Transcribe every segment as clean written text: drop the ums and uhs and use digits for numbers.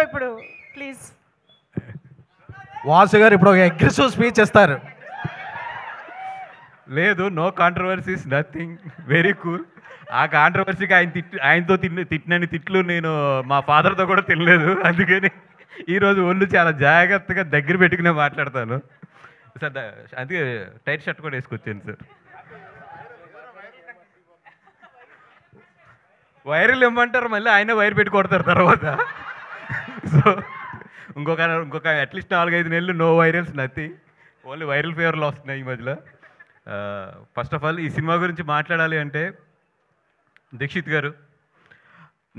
ఇప్పుడు ప్లీజ్. వాసు గారు ఇప్పుడు ఒక అగ్రెసివ్ స్పీచ్ ఇస్తారు. లేదు, no controversies, nothing, very cool. ఆ కాంట్రవర్సీకి ఆయనతో తిట్టినని తిట్లు నేను మా ఫాదర్తో కూడా తినలేదు. అందుకని ఈరోజు ఒళ్ళు చాలా జాగ్రత్తగా దగ్గర పెట్టుకునే మాట్లాడతాను సార్. అందుకే టైట్ షర్ట్ కూడా వేసుకొచ్చాను సార్. వైరల్ ఇమ్మంటారు, మళ్ళీ ఆయన వైర్ పెట్టి కొడతారు తర్వాత. సో ఇంకొక అట్లీస్ట్ 4-5 నెలలు no virals, nothing, only viral ఫీవర్లు వస్తున్నాయి ఈ మధ్యలో. ఫస్ట్ ఆఫ్ ఆల్ ఈ సినిమా గురించి మాట్లాడాలి అంటే, దీక్షిత్ గారు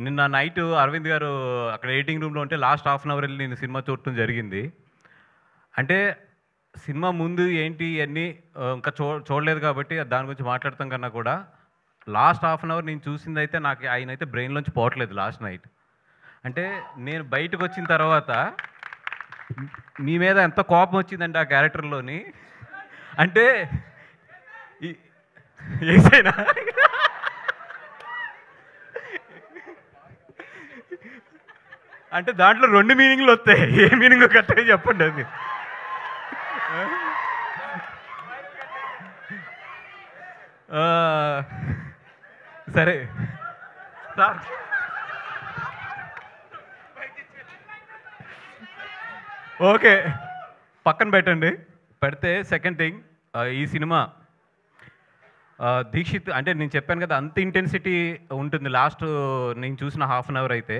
నిన్న నైట్ అరవింద్ గారు అక్కడ ఎడిటింగ్ రూమ్లో ఉంటే లాస్ట్ హాఫ్ అన్ అవర్ వెళ్ళి నేను సినిమా చూడటం జరిగింది. అంటే సినిమా ముందు ఏంటి అన్నీ ఇంకా చూడలేదు కాబట్టి దాని గురించి మాట్లాడతాం కన్నా కూడా లాస్ట్ హాఫ్ అన్ అవర్ నేను చూసింది అయితే నాకు ఆయన అయితే బ్రెయిన్లోంచి పోవట్లేదు లాస్ట్ నైట్. అంటే నేను బయటకు వచ్చిన తర్వాత మీ మీద ఎంత కోపం వచ్చిందంటే ఆ క్యారెక్టర్లోని, అంటే ఏసైనా అంటే దాంట్లో 2 మీనింగ్లు వస్తాయి. ఏ మీనింగ్ కరెక్ట్గా చెప్పండి అది. సరే సార్, ఓకే పక్కన పెట్టండి. పెడితే సెకండ్ థింగ్, ఈ సినిమా దీక్షిత్ అంటే నేను చెప్పాను కదా అంత ఇంటెన్సిటీ ఉంటుంది లాస్ట్ నేను చూసిన హాఫ్ అన్ అవర్ అయితే.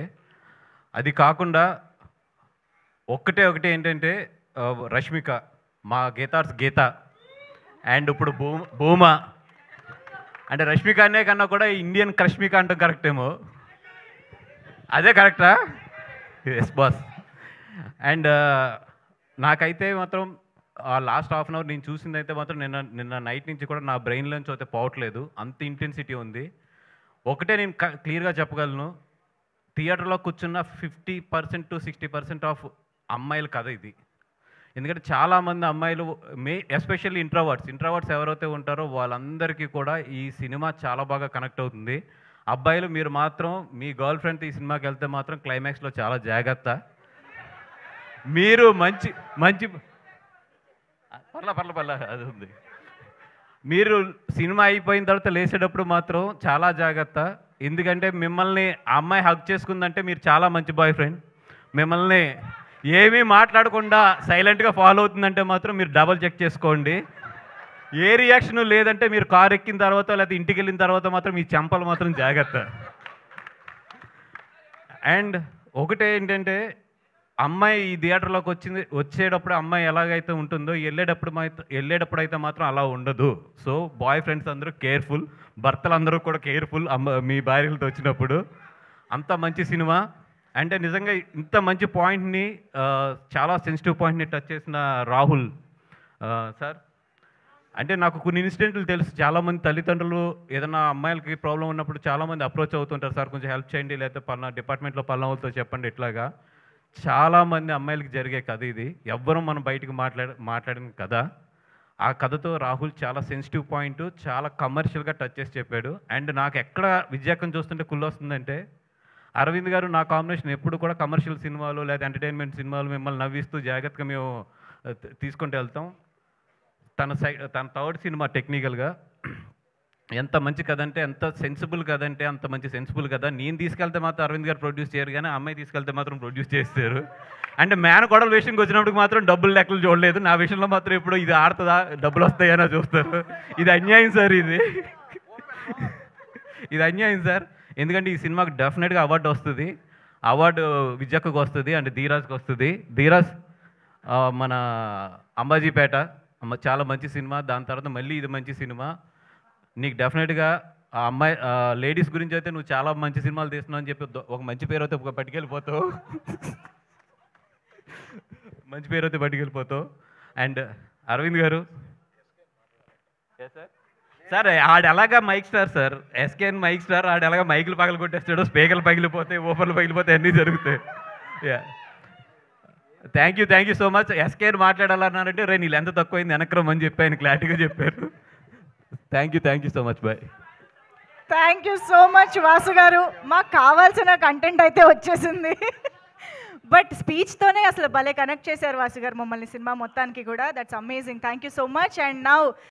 అది కాకుండా ఒకటే ఏంటంటే రష్మిక, మా గీతార్స్ గీత, అండ్ ఇప్పుడు భూమా, అంటే రష్మిక అనే కన్నా కూడా ఇండియన్ క్రష్మిక అంటాం కరెక్ట్ ఏమో, అదే కరెక్టా? Yes boss. అండ్ నాకైతే మాత్రం ఆ లాస్ట్ హాఫ్ అన్ అవర్ నేను చూసింది అయితే మాత్రం నిన్న నైట్ నుంచి కూడా నా బ్రెయిన్లోంచి అయితే పోవట్లేదు, అంత ఇంటెన్సిటీ ఉంది. ఒకటే నేను క్లియర్గా చెప్పగలను, థియేటర్లో కూర్చున్న 50% to 60% ఆఫ్ అమ్మాయిల కథ ఇది. ఎందుకంటే చాలామంది అమ్మాయిలు ఎస్పెషల్లీ ఇంట్రావర్ట్స్ ఎవరైతే ఉంటారో వాళ్ళందరికీ కూడా ఈ సినిమా చాలా బాగా కనెక్ట్ అవుతుంది. అబ్బాయిలు మీరు మాత్రం మీ గర్ల్ ఫ్రెండ్తో ఈ సినిమాకి వెళ్తే మాత్రం క్లైమాక్స్లో చాలా జాగ్రత్త. మీరు మంచి పర్ల అది ఉంది. మీరు సినిమా అయిపోయిన తర్వాత లేచేటప్పుడు మాత్రం చాలా జాగ్రత్త. ఎందుకంటే మిమ్మల్ని ఆ అమ్మాయి హగ్ చేసుకుందంటే మీరు చాలా మంచి బాయ్ ఫ్రెండ్. మిమ్మల్ని ఏమీ మాట్లాడకుండా సైలెంట్గా ఫాలో అవుతుందంటే మాత్రం మీరు డబల్ చెక్ చేసుకోండి. ఏ రియాక్షన్ లేదంటే మీరు కారు ఎక్కిన తర్వాత లేకపోతే ఇంటికి వెళ్ళిన తర్వాత మాత్రం మీ చెంపలు మాత్రం జాగ్రత్త. అండ్ ఒకటే ఏంటంటే, అమ్మాయి ఈ థియేటర్లోకి వచ్చేటప్పుడు అమ్మాయి ఎలాగైతే ఉంటుందో వెళ్ళేటప్పుడు అయితే మాత్రం అలా ఉండదు. సో బాయ్ ఫ్రెండ్స్ అందరూ కేర్ఫుల్, భర్తలు అందరూ కూడా కేర్ఫుల్ మీ భార్యలతో వచ్చినప్పుడు. అంత మంచి సినిమా. అంటే నిజంగా ఇంత మంచి పాయింట్ని, చాలా సెన్సిటివ్ పాయింట్ని టచ్ చేసిన రాహుల్ సార్, అంటే నాకు కొన్ని ఇన్సిడెంట్లు తెలుసు. చాలామంది తల్లిదండ్రులు ఏదైనా అమ్మాయిలకి ప్రాబ్లం ఉన్నప్పుడు చాలామంది అప్రోచ్ అవుతుంటారు, సార్ కొంచెం హెల్ప్ చేయండి, లేకపోతే పలానా డిపార్ట్మెంట్లో పలానా వాళ్ళతో చెప్పండి. ఇట్లాగా చాలామంది అమ్మాయిలకి జరిగే కథ ఇది. ఎవ్వరూ మనం బయటకు మాట్లాడిన కథ. ఆ కథతో రాహుల్ చాలా సెన్సిటివ్ పాయింట్ చాలా కమర్షియల్గా టచ్ చేసి చెప్పాడు. అండ్ నాకు ఎక్కడ విజయకం చూస్తుంటే కుళ్ళు వస్తుందంటే, అరవింద్ గారు నా కాంబినేషన్ ఎప్పుడు కూడా కమర్షియల్ సినిమాలు లేదా ఎంటర్టైన్మెంట్ సినిమాలు మిమ్మల్ని నవ్విస్తూ జాగ్రత్తగా మేము తీసుకుంటూ వెళ్తాం. తన థర్డ్ సినిమా టెక్నికల్గా ఎంత మంచి కథ అంటే, ఎంత సెన్సిబుల్ కథ అంటే అంత మంచి సెన్సిబుల్ కథ. నేను తీసుకెళ్తే మాత్రం అరవింద్ గారు ప్రొడ్యూస్ చేయరు, కానీ అమ్మాయి తీసుకెళ్తే మాత్రం ప్రొడ్యూస్ చేస్తారు. అంటే మేనకోడల విషయంకి వచ్చినప్పుడు మాత్రం డబ్బులు లెక్కలు చూడలేదు. నా విషయంలో మాత్రం ఇప్పుడు ఇది ఆడుతుందా డబ్బులు వస్తాయని చూస్తారు. ఇది అన్యాయం సార్, ఇది అన్యాయం సార్. ఎందుకంటే ఈ సినిమాకి డెఫినెట్గా అవార్డు వస్తుంది. అవార్డు విజయక్కకు వస్తుంది అండ్ ధీరాజ్కి వస్తుంది. ధీరాజ్ మన అంబాజీపేట చాలా మంచి సినిమా, దాని తర్వాత మళ్ళీ ఇది మంచి సినిమా. నీకు డెఫినెట్గా ఆ అమ్మాయి లేడీస్ గురించి అయితే నువ్వు చాలా మంచి సినిమాలు తీస్తున్నావు అని చెప్పి ఒక మంచి పేరు అయితే పట్టుకెళ్ళిపోతావు, మంచి పేరు అయితే పట్టుకెళ్ళిపోతావు. అండ్ అరవింద్ గారు సార్, ఆడు ఎలాగా mike star sir, S K N mike star, ఆడు ఎలాగా మైకులు పగలు కొట్టేస్తాడు, స్పీకర్లు పగిలిపోతాయి, ఓఫర్లు పగిలిపోతాయి, అన్నీ జరుగుతాయి. Thank you so much. SKN మాట్లాడాలన్నారంటే రే నీళ్ళు ఎంత తక్కువైంది వెనక్రమ్ అని చెప్పి ఆయన క్లారిటీగా చెప్పారు. Thank you so much. Bye. Thank you so much Vasu గారు. మాకు కావాల్సిన కంటెంట్ అయితే వచ్చేసింది. బట్ స్పీచ్తోనే అసలు భలే కనెక్ట్ చేశారు వాసు గారు మమ్మల్ని సినిమా మొత్తానికి కూడా. That's amazing. Thank you so much. And now